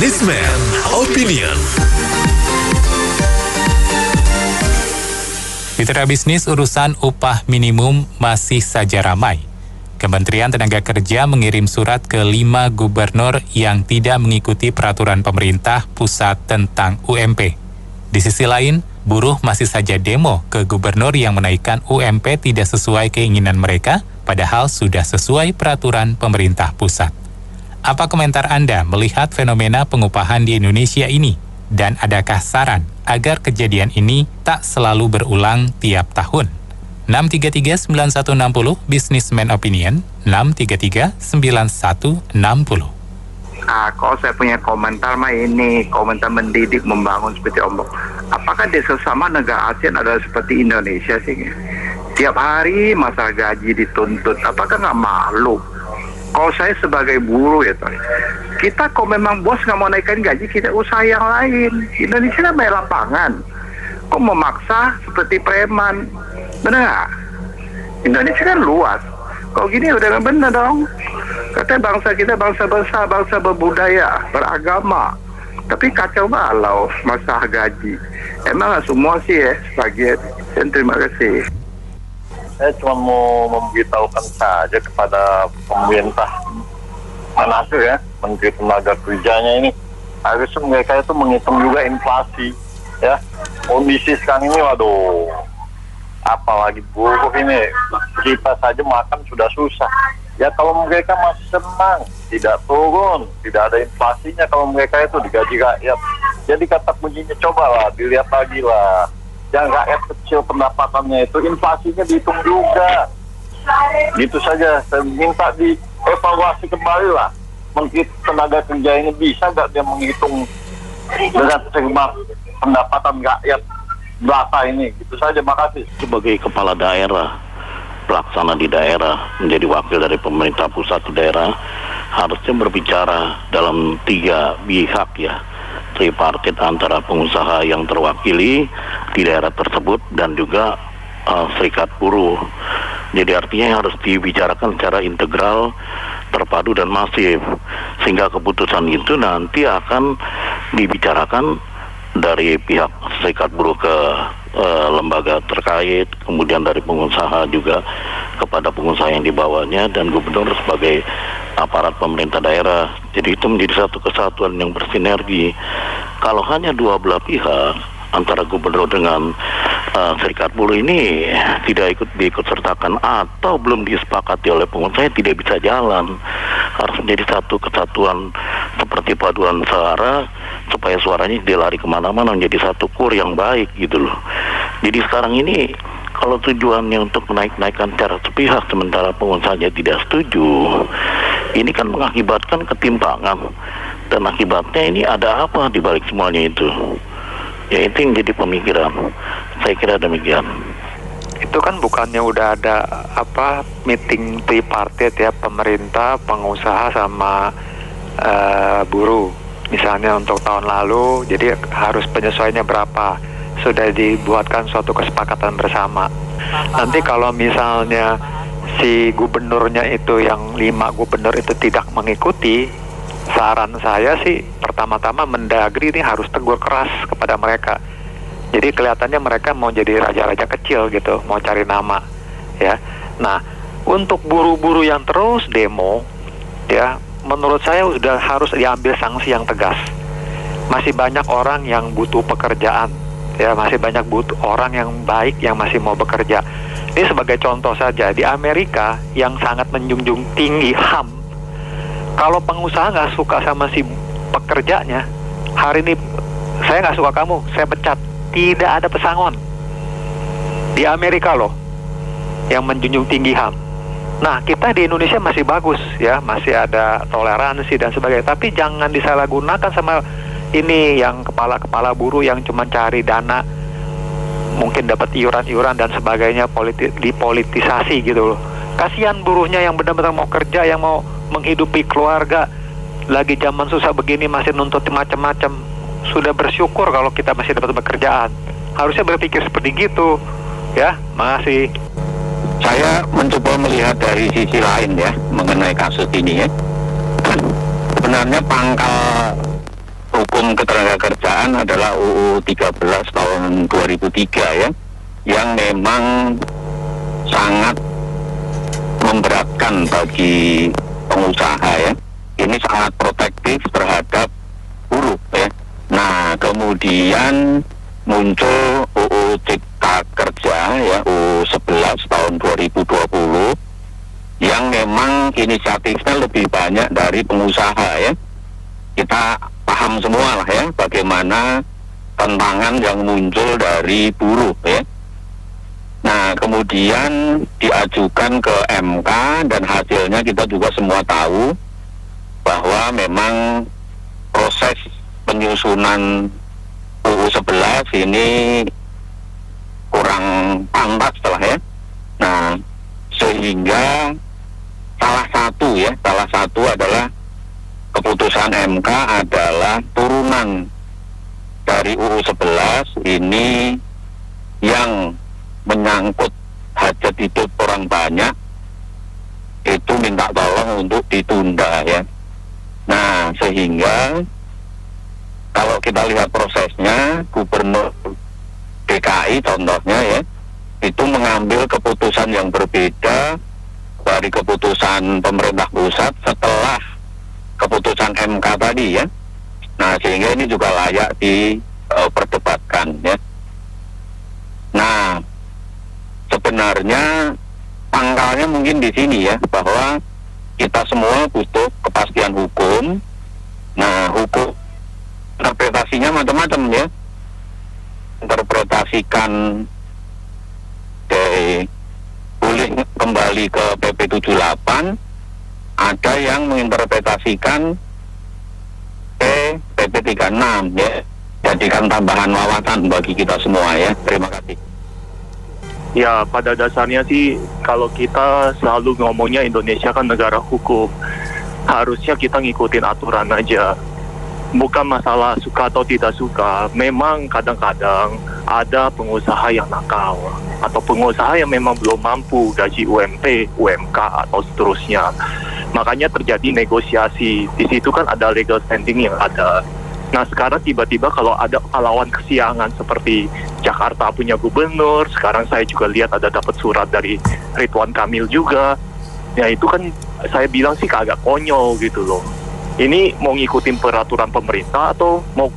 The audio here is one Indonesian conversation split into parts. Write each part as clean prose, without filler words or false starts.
Businessman Opinion. Mitra bisnis, urusan upah minimum masih saja ramai. Kementerian Tenaga Kerja mengirim surat ke 5 gubernur yang tidak mengikuti peraturan pemerintah pusat tentang UMP. Di sisi lain, buruh masih saja demo ke gubernur yang menaikkan UMP tidak sesuai keinginan mereka, padahal sudah sesuai peraturan pemerintah pusat. Apa komentar Anda melihat fenomena pengupahan di Indonesia ini? Dan adakah saran agar kejadian ini tak selalu berulang tiap tahun? 633-9160 Businessman Opinion, 633-9160. Kalau saya punya komentar ini komentar mendidik, membangun seperti Ombak. Apakah di sesama negara ASEAN adalah seperti Indonesia sih? Tiap hari masalah gaji dituntut, apakah nggak malu? Kalau saya sebagai buruh ya, kita kalau memang bos nggak mau naikkan gaji, kita usaha yang lain. Indonesia kan banyak lapangan. Kok memaksa seperti preman? Benar nggak? Indonesia kan luas. Kalau gini udah nggak benar dong. Katanya bangsa kita bangsa besar, bangsa berbudaya, beragama. Tapi kacau balau masalah gaji. Emang nggak semua sih ya, sebagian. Dan terima kasih. Saya cuma mau memberitahukan saja kepada pemerintah Manado ya, Menteri Tenaga Kerjanya ini, harusnya mereka itu menghitung juga inflasi ya. Kondisi sekarang ini waduh, apalagi buruh ini, kita saja makan sudah susah ya. Kalau mereka masih senang tidak turun, tidak ada inflasinya, kalau mereka itu digaji rakyat. Jadi kata kuncinya cobalah dilihat lagi lah, yang rakyat kecil pendapatannya itu inflasinya dihitung juga. Gitu saja, saya minta dievaluasi kembali lah. Menteri Tenaga Kerja ini bisa nggak dia menghitung dengan cermat pendapatan rakyat berapa ini. Gitu saja, makasih. Sebagai kepala daerah, pelaksana di daerah, menjadi wakil dari pemerintah pusat di daerah, harusnya berbicara dalam 3 pihak ya, tripartit antara pengusaha yang terwakili di daerah tersebut dan juga serikat buruh. Jadi artinya harus dibicarakan secara integral, terpadu dan masif, sehingga keputusan itu nanti akan dibicarakan dari pihak serikat buruh ke lembaga terkait, kemudian dari pengusaha juga kepada pengusaha yang dibawanya, dan gubernur sebagai aparat pemerintah daerah. Jadi itu menjadi satu kesatuan yang bersinergi. Kalau hanya dua belah pihak antara gubernur dengan serikat buruh ini tidak diikut sertakan atau belum disepakati oleh pengusaha, tidak bisa jalan. Harus menjadi satu kesatuan seperti paduan suara, supaya suaranya tidak lari kemana-mana, menjadi satu kur yang baik gitu loh. Jadi sekarang ini kalau tujuannya untuk menaikkan secara sepihak sementara pengusahanya tidak setuju, ini kan mengakibatkan ketimpangan, dan akibatnya ini ada apa di balik semuanya itu? Ya itu yang jadi pemikiran. Saya kira demikian. Itu kan bukannya udah ada meeting tripartit ya, pemerintah, pengusaha sama buruh. Misalnya untuk tahun lalu, jadi harus penyesuaiannya berapa, sudah dibuatkan suatu kesepakatan bersama. Nanti kalau misalnya si gubernurnya itu, yang 5 gubernur itu tidak mengikuti, saran saya sih pertama-tama Mendagri ini harus tegur keras kepada mereka. Jadi kelihatannya mereka mau jadi raja-raja kecil gitu, mau cari nama ya. Nah, untuk buruh-buruh yang terus demo ya, menurut saya sudah harus diambil sanksi yang tegas. Masih banyak orang yang butuh pekerjaan ya, masih banyak butuh orang yang baik yang masih mau bekerja. Ini sebagai contoh saja, di Amerika yang sangat menjunjung tinggi HAM, kalau pengusaha nggak suka sama si pekerjanya, hari ini saya nggak suka kamu, saya pecat, tidak ada pesangon. Di Amerika loh, yang menjunjung tinggi HAM. Nah, kita di Indonesia masih bagus ya, masih ada toleransi dan sebagainya. Tapi jangan disalahgunakan sama ini yang kepala-kepala buruh yang cuma cari dana, mungkin dapat iuran-iuran dan sebagainya, dipolitisasi gitu loh. Kasihan buruhnya yang benar-benar mau kerja, yang mau menghidupi keluarga, lagi zaman susah begini masih nuntut macam-macam. Sudah bersyukur kalau kita masih dapat pekerjaan. Harusnya berpikir seperti gitu ya. Makasih. Saya mencoba melihat dari sisi lain ya mengenai kasus ini ya. Sebenarnya pangkal hukum ketenagakerjaan adalah UU 13 tahun 2003 ya, yang memang sangat memberatkan bagi pengusaha ya. Ini sangat protektif terhadap buruh ya. Nah, kemudian muncul UU Cipta Kerja ya, UU 11 tahun 2020 yang memang inisiatifnya lebih banyak dari pengusaha ya. Kita paham semua lah ya bagaimana tantangan yang muncul dari buruh ya. Nah, kemudian diajukan ke MK dan hasilnya kita juga semua tahu bahwa memang proses penyusunan UU 11 ini kurang pantas lah ya. Nah, sehingga salah satu adalah keputusan MK adalah turunan dari UU 11 ini yang menyangkut hajat hidup orang banyak, itu minta tolong untuk ditunda ya. Nah, sehingga kalau kita lihat prosesnya, Gubernur DKI contohnya ya, itu mengambil keputusan yang berbeda dari keputusan pemerintah pusat setelah keputusan MK tadi ya. Nah, sehingga ini juga layak diperdebatkan ya. Nah, sebenarnya pangkalnya mungkin di sini ya, bahwa kita semua butuh kepastian hukum. Nah, hukum interpretasinya macam-macam ya. Interpretasikan boleh kembali ke PP 78, ada yang menginterpretasikan PP 36 ya. Jadikan tambahan wawasan bagi kita semua ya. Terima kasih. Ya, pada dasarnya sih kalau kita selalu ngomongnya Indonesia kan negara hukum, harusnya kita ngikutin aturan aja. Bukan masalah suka atau tidak suka. Memang kadang-kadang ada pengusaha yang nakal atau pengusaha yang memang belum mampu gaji UMP, UMK atau seterusnya. Makanya terjadi negosiasi. Di situ kan ada legal standing yang ada. Nah, sekarang tiba-tiba kalau ada pahlawan kesiangan seperti Jakarta punya gubernur, sekarang saya juga lihat ada dapat surat dari Ridwan Kamil juga. Ya itu kan saya bilang sih agak konyol gitu loh. Ini mau ngikutin peraturan pemerintah atau mau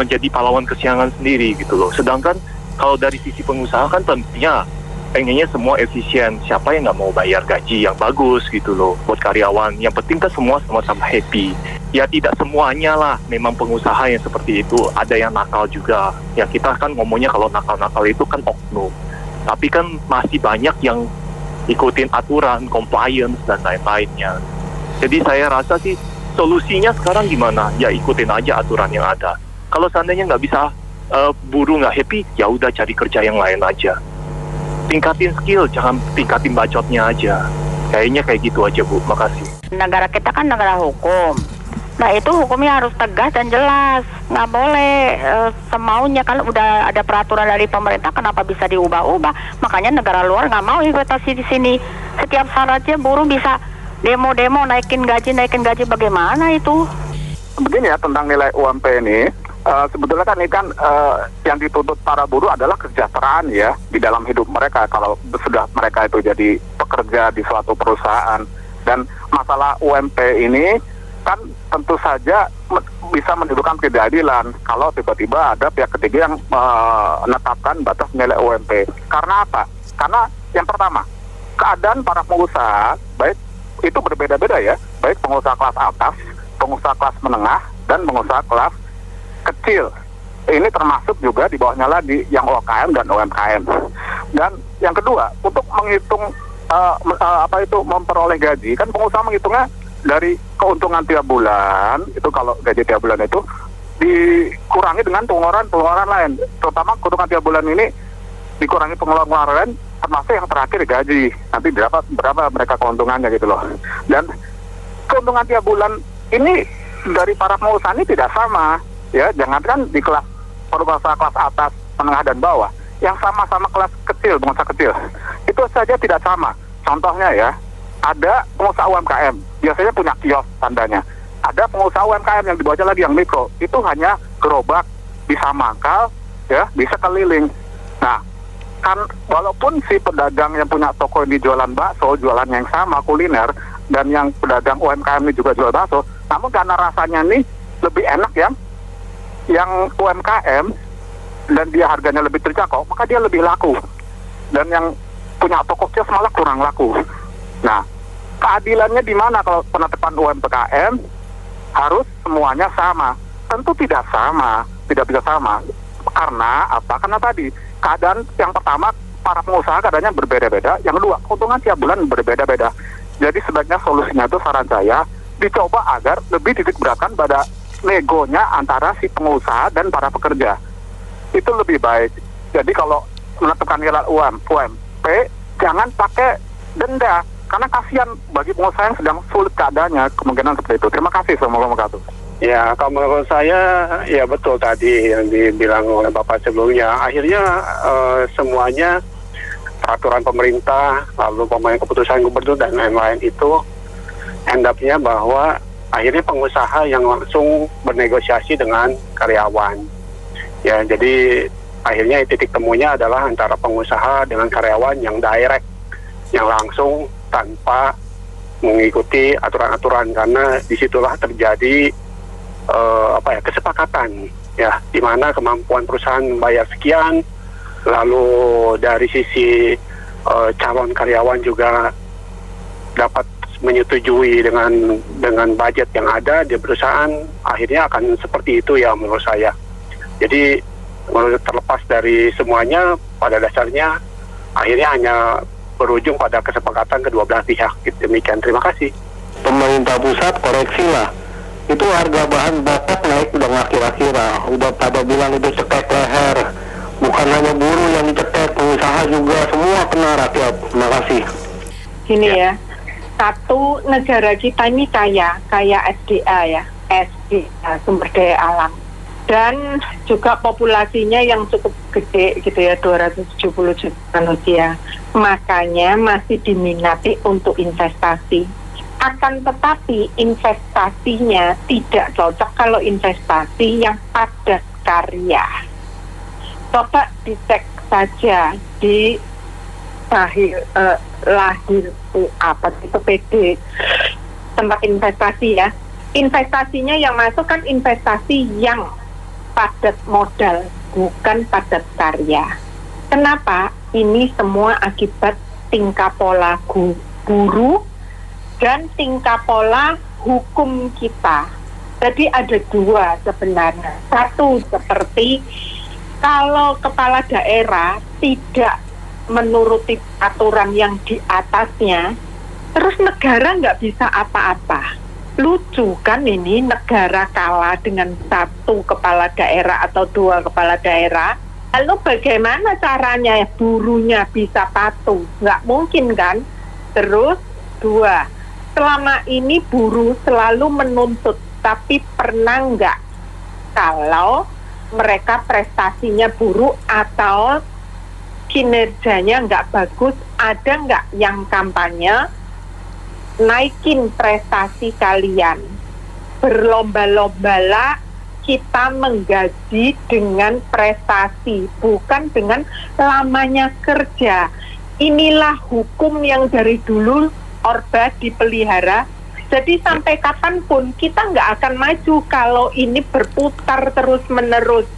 jadi pahlawan kesiangan sendiri gitu loh. Sedangkan kalau dari sisi pengusaha kan tentunya pengennya semua efisien. Siapa yang nggak mau bayar gaji yang bagus gitu loh buat karyawan. Yang penting kan semua sama-sama happy. Ya tidak semuanya lah, memang pengusaha yang seperti itu, ada yang nakal juga. Ya kita kan ngomongnya kalau nakal-nakal itu kan oknum. Tapi kan masih banyak yang ikutin aturan, compliance, dan lain-lainnya. Jadi saya rasa sih solusinya sekarang gimana? Ya ikutin aja aturan yang ada. Kalau seandainya nggak bisa, buruh nggak happy, ya udah cari kerja yang lain aja. Tingkatin skill, jangan tingkatin bacotnya aja. Kayaknya kayak gitu aja Bu, makasih. Negara kita kan negara hukum. Nah itu hukumnya harus tegas dan jelas, nggak boleh semaunya. Kalau udah ada peraturan dari pemerintah, kenapa bisa diubah-ubah? Makanya negara luar nggak mau investasi di sini. Setiap syaratnya buruh bisa demo-demo naikin gaji, bagaimana itu? Begini ya tentang nilai UMP ini, sebetulnya kan ini kan yang dituntut para buruh adalah kesejahteraan ya di dalam hidup mereka. Kalau sudah mereka itu jadi pekerja di suatu perusahaan, dan masalah UMP ini kan tentu saja bisa menimbulkan ketidakadilan kalau tiba-tiba ada pihak ketiga yang menetapkan batas nilai UMP. Karena apa? Karena yang pertama, keadaan para pengusaha baik itu berbeda-beda ya, baik pengusaha kelas atas, pengusaha kelas menengah, dan pengusaha kelas kecil. Ini termasuk juga di bawahnya lagi yang UKM dan UMKM. Dan yang kedua, untuk menghitung memperoleh gaji, kan pengusaha menghitungnya dari keuntungan tiap bulan. Itu kalau gaji tiap bulan itu dikurangi dengan pengeluaran lain, terutama keuntungan tiap bulan ini dikurangi pengeluaran lain, termasuk yang terakhir gaji. Nanti berapa mereka keuntungannya gitu loh. Dan keuntungan tiap bulan ini dari para pengusaha ini tidak sama ya. Jangankan di kelas pengusaha kelas atas, menengah dan bawah, yang sama-sama kelas kecil, pengusaha kecil, itu saja tidak sama. Contohnya ya, ada pengusaha UMKM biasanya punya kios tandanya. ada pengusaha UMKM yang di bawahnya lagi yang mikro, itu hanya gerobak, bisa mangkal, ya, bisa keliling. Nah, kan walaupun si pedagang yang punya toko ini jualan bakso, jualan yang sama kuliner, dan yang pedagang UMKM ini juga jual bakso, namun karena rasanya nih lebih enak yang UMKM dan dia harganya lebih terjangkau, maka dia lebih laku. Dan yang punya toko kios malah kurang laku. Nah, keadilannya di mana kalau penetapan UMKM harus semuanya sama? Tentu tidak sama, tidak bisa sama. Karena apa? Karena tadi keadaan yang pertama para pengusaha keadaannya berbeda-beda, yang kedua keuntungan tiap bulan berbeda-beda. Jadi sebaiknya solusinya itu saran saya dicoba agar lebih titik beratkan pada negonya antara si pengusaha dan para pekerja. Itu lebih baik. Jadi kalau menetapkan hilal UMP jangan pakai denda, karena kasihan bagi pengusaha yang sedang sulit keadaannya, kemungkinan seperti itu. Terima kasih. Assalamualaikum warahmatullahi wabarakatuh. Ya, kalau menurut saya, ya betul tadi yang dibilang oleh Bapak sebelumnya. Akhirnya semuanya peraturan pemerintah, lalu keputusan gubernur dan lain-lain itu end-up-nya bahwa akhirnya pengusaha yang langsung bernegosiasi dengan karyawan. Ya, jadi akhirnya titik temunya adalah antara pengusaha dengan karyawan yang direct, yang langsung tanpa mengikuti aturan-aturan, karena disitulah terjadi kesepakatan, ya, di mana kemampuan perusahaan membayar sekian, lalu dari sisi calon karyawan juga dapat menyetujui dengan budget yang ada di perusahaan, akhirnya akan seperti itu ya menurut saya. Jadi terlepas dari semuanya, pada dasarnya akhirnya hanya berujung pada kesepakatan kedua belah pihak. Demikian, terima kasih. Pemerintah pusat koreksi lah. Itu harga bahan bakar naik udah nggak kira-kira, udah pada bilang itu cekek leher. Bukan hanya buruh yang dicekek, pengusaha juga, semua kena rakyat. Terima kasih. Gini ya, satu, negara kita ini kaya SDA ya, SDA, sumber daya alam. Dan juga populasinya yang cukup gede gitu ya, 270 juta manusia. Makanya masih diminati untuk investasi. Akan tetapi investasinya tidak cocok kalau investasi yang padat karya. Coba dicek saja di PD tempat investasi ya. Investasinya yang masuk kan investasi yang padat modal, bukan padat karya. Kenapa? Ini semua akibat tingkah pola guru dan tingkah pola hukum kita. Jadi ada dua sebenarnya. Satu, seperti kalau kepala daerah tidak menuruti aturan yang di atasnya, terus negara nggak bisa apa-apa. Lucu kan ini, negara kalah dengan satu kepala daerah atau dua kepala daerah. Lalu bagaimana caranya buruhnya bisa patuh? Nggak mungkin kan? Terus dua, selama ini buruh selalu menuntut, tapi pernah nggak kalau mereka prestasinya buruk atau kinerjanya nggak bagus, ada nggak yang kampanye naikin prestasi kalian? Berlomba-lombalah kita menggaji dengan prestasi, bukan dengan lamanya kerja. Inilah hukum yang dari dulu Orba dipelihara. Jadi sampai kapanpun kita nggak akan maju kalau ini berputar terus-menerus.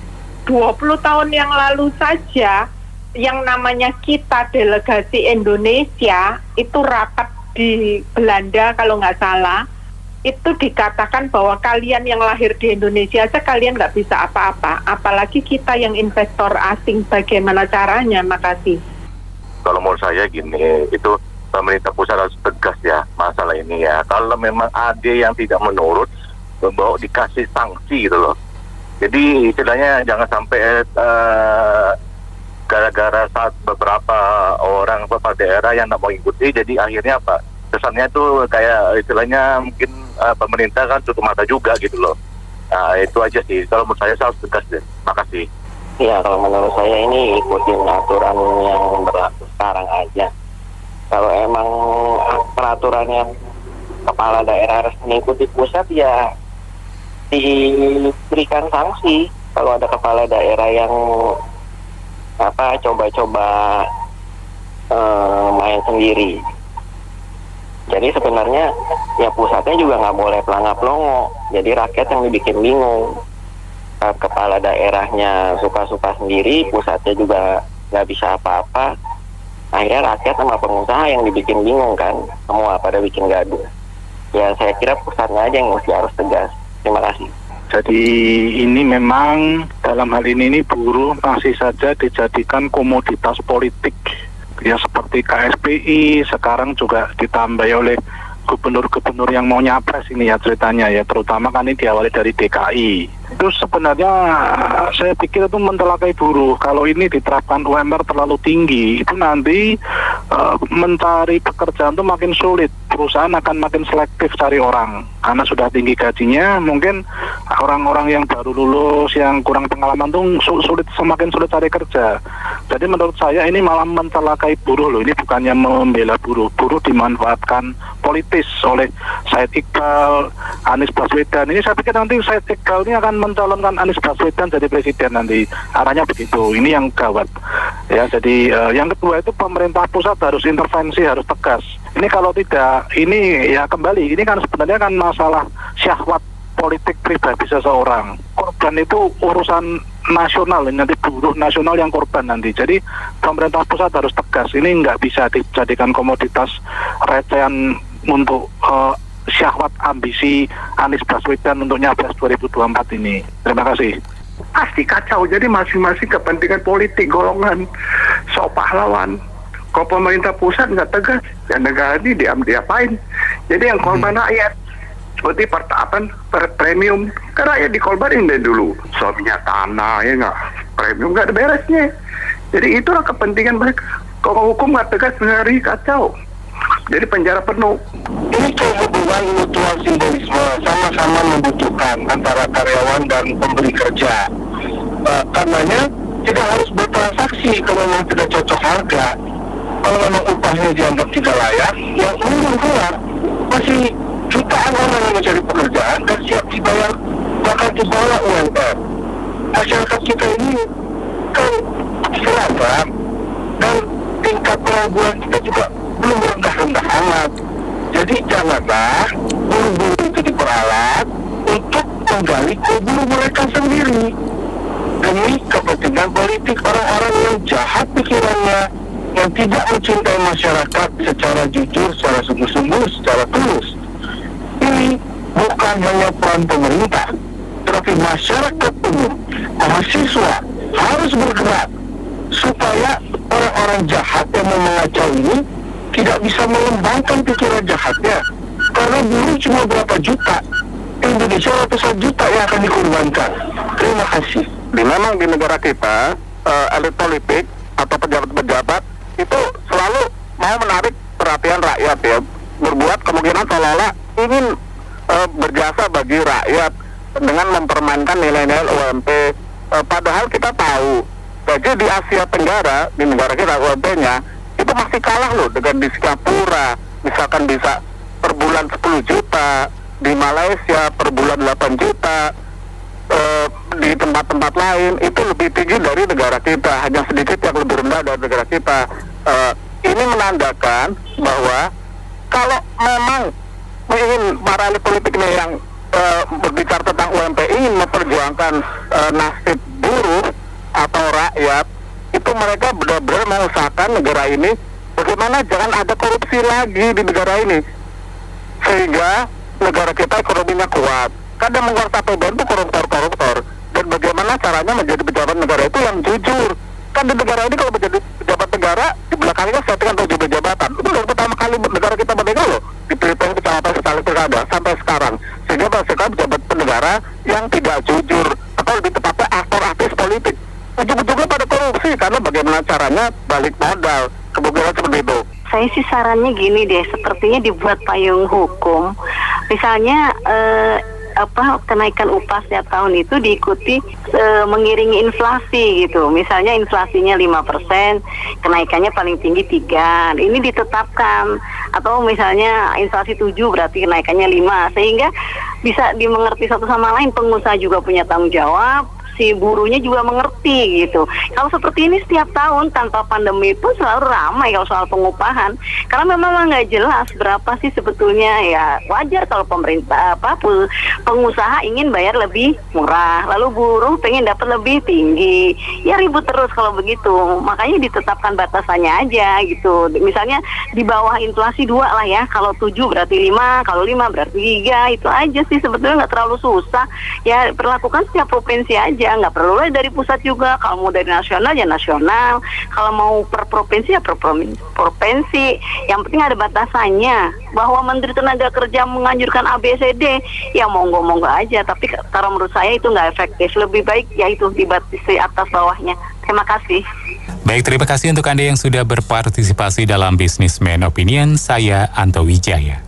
20 tahun yang lalu saja, yang namanya kita delegasi Indonesia itu rapat di Belanda kalau nggak salah, itu dikatakan bahwa kalian yang lahir di Indonesia aja kalian nggak bisa apa-apa, apalagi kita yang investor asing, bagaimana caranya? Makasih. Kalau menurut saya gini, itu pemerintah pusat harus tegas ya masalah ini ya. Kalau memang ada yang tidak menurut, bawa dikasih sanksi gitu loh. Jadi istilahnya jangan sampai gara-gara saat beberapa orang kepala daerah yang tidak mau ikuti, jadi akhirnya apa? Kesannya tuh kayak istilahnya mungkin pemerintah kan tutup mata juga gitu loh. Nah itu aja sih. Kalau menurut saya harus tegas deh. Makasih. Ya, kalau menurut saya ini ikutin aturan yang berlaku sekarang aja. Kalau emang peraturannya kepala daerah harus mengikuti pusat, ya diberikan sanksi kalau ada kepala daerah yang coba-coba main sendiri. Jadi sebenarnya ya pusatnya juga nggak boleh pelangap-longo, jadi rakyat yang dibikin bingung. Kepala daerahnya suka-suka sendiri, pusatnya juga nggak bisa apa-apa, akhirnya rakyat sama pengusaha yang dibikin bingung kan, semua pada bikin gaduh. Ya saya kira pusatnya aja yang harus tegas. Terima kasih. Jadi ini memang dalam hal ini buruh masih saja dijadikan komoditas politik. Ya seperti KSPI sekarang juga ditambah oleh gubernur-gubernur yang mau nyapres ini ya ceritanya ya, terutama kan ini diawali dari DKI. Itu sebenarnya saya pikir itu mentelakai buruh. Kalau ini diterapkan UMR terlalu tinggi, itu nanti mencari pekerjaan itu makin sulit. Perusahaan akan makin selektif cari orang karena sudah tinggi gajinya. Mungkin orang-orang yang baru lulus, yang kurang pengalaman tuh semakin sulit cari kerja. Jadi menurut saya ini malah mencelakai buruh loh. Ini bukannya membela buruh. Buruh dimanfaatkan politis oleh Said Iqbal, Anies Baswedan. Ini saya pikir nanti Said Iqbal ini akan mencalonkan Anies Baswedan jadi presiden nanti. Arahnya begitu. Ini yang gawat. Ya, jadi yang kedua itu pemerintah pusat harus intervensi, harus tegas. Ini kalau tidak, ini ya kembali, ini kan sebenarnya kan masalah syahwat politik pribadi seseorang. Korban itu urusan nasional, nanti buruh nasional yang korban nanti. Jadi pemerintah pusat harus tegas. Ini nggak bisa dijadikan komoditas recehan untuk syahwat ambisi Anies Baswedan untuk nyapres 2024 ini. Terima kasih. Pasti kacau, jadi masing-masing kepentingan politik golongan sok pahlawan. Kalau pemerintah pusat nggak tegas, ya negara ini diapain? Jadi yang korban rakyat, seperti premium, kan rakyat dikorbanin dari dulu. Soalnya tanah, ya nggak, premium nggak ada beresnya. Jadi itulah kepentingan mereka. Kalau hukum nggak tegas, negara kacau. Jadi penjara penuh. Ini hubungan mutual simbolisme, sama-sama membutuhkan antara karyawan dan pemberi kerja. Karenanya tidak harus bertransaksi kalau memang tidak cocok harga. Kalau memang upahnya dianggap tidak layak, yang umum keluar masih jutaan orang yang mencari pekerjaan dan siap dibayar, bahkan di bawah UMR. Masyarakat kita ini kan seragam dan tingkat pengangguran kita juga belum rendah-rendah amat. Jadi janganlah buruh-buruh itu diperalat untuk menggali kubur mereka sendiri demi kepentingan politik orang-orang yang jahat pikirannya, yang tidak mencintai masyarakat secara jujur, secara sungguh-sungguh, secara tulus. Ini bukan hanya peran pemerintah, tetapi masyarakat umum, mahasiswa harus bergerak supaya orang-orang jahat yang mau mengacau ini tidak bisa mengembangkan pikiran jahatnya. Karena buruh cuma berapa juta, Indonesia ratusan juta yang akan dikorbankan. Terima kasih. Memang di negara kita, elit politik atau pejabat-pejabat itu selalu mau menarik perhatian rakyat ya, berbuat kemungkinan seolah-olah ingin berjasa bagi rakyat dengan mempermainkan nilai-nilai UMP. Padahal kita tahu gaji di Asia Tenggara, di negara kita UMP-nya itu masih kalah loh dengan di Singapura, misalkan bisa per bulan 10 juta, di Malaysia per bulan 8 juta, di tempat-tempat lain itu lebih tinggi dari negara kita, hanya sedikit yang lebih rendah dari negara kita. Ini menandakan bahwa kalau memang ingin para elit politik ini yang berbicara tentang UMP ingin memperjuangkan nasib buruh atau rakyat, itu mereka benar-benar mengusahakan negara ini bagaimana jangan ada korupsi lagi di negara ini, sehingga negara kita ekonominya kuat. Kadang mengeluarkan APBN itu koruptor-koruptor, dan bagaimana caranya menjadi pejabat negara itu yang jujur. Kan di negara ini kalau menjadi pejabat negara di belakangnya settingan 7 jabatan. Itu baru pertama kali negara kita merdeka loh, diperintah kecamatan sekali pilkada sampai sekarang, sehingga sekarang pejabat negara yang tidak jujur atau lebih tepatnya aktor artis politik ujung-ujungnya pada korupsi karena bagaimana caranya balik modal, kemungkinan seperti itu. Saya sih sarannya gini deh, sepertinya dibuat payung hukum. Misalnya kenaikan upah setiap tahun itu diikuti mengiringi inflasi gitu. Misalnya inflasinya 5%, kenaikannya paling tinggi 3. Ini ditetapkan. Atau misalnya inflasi 7 berarti kenaikannya 5. Sehingga bisa dimengerti satu sama lain, pengusaha juga punya tanggung jawab, si buruhnya juga mengerti gitu. Kalau seperti ini setiap tahun tanpa pandemi pun selalu ramai kalau soal pengupahan. Karena memang nggak jelas berapa sih sebetulnya, ya wajar kalau pemerintah pengusaha ingin bayar lebih murah, lalu buruh pengen dapat lebih tinggi. Ya ribut terus kalau begitu. Makanya ditetapkan batasannya aja gitu. Misalnya di bawah inflasi 2 lah ya. Kalau 7 berarti 5, kalau 5 berarti 3. Itu aja sih sebetulnya, nggak terlalu susah. Ya perlakukan setiap provinsi aja. Nggak perlu dari pusat juga. Kalau mau dari nasional ya nasional, kalau mau per provinsi ya per provinsi. Yang penting ada batasannya. Bahwa Menteri Tenaga Kerja menganjurkan ABCD, ya monggo-monggo aja. Tapi kalau menurut saya itu nggak efektif. Lebih baik ya itu dibatasi atas bawahnya. Terima kasih. Baik, terima kasih untuk Anda yang sudah berpartisipasi dalam Businessman Opinion. Saya Anto Wijaya.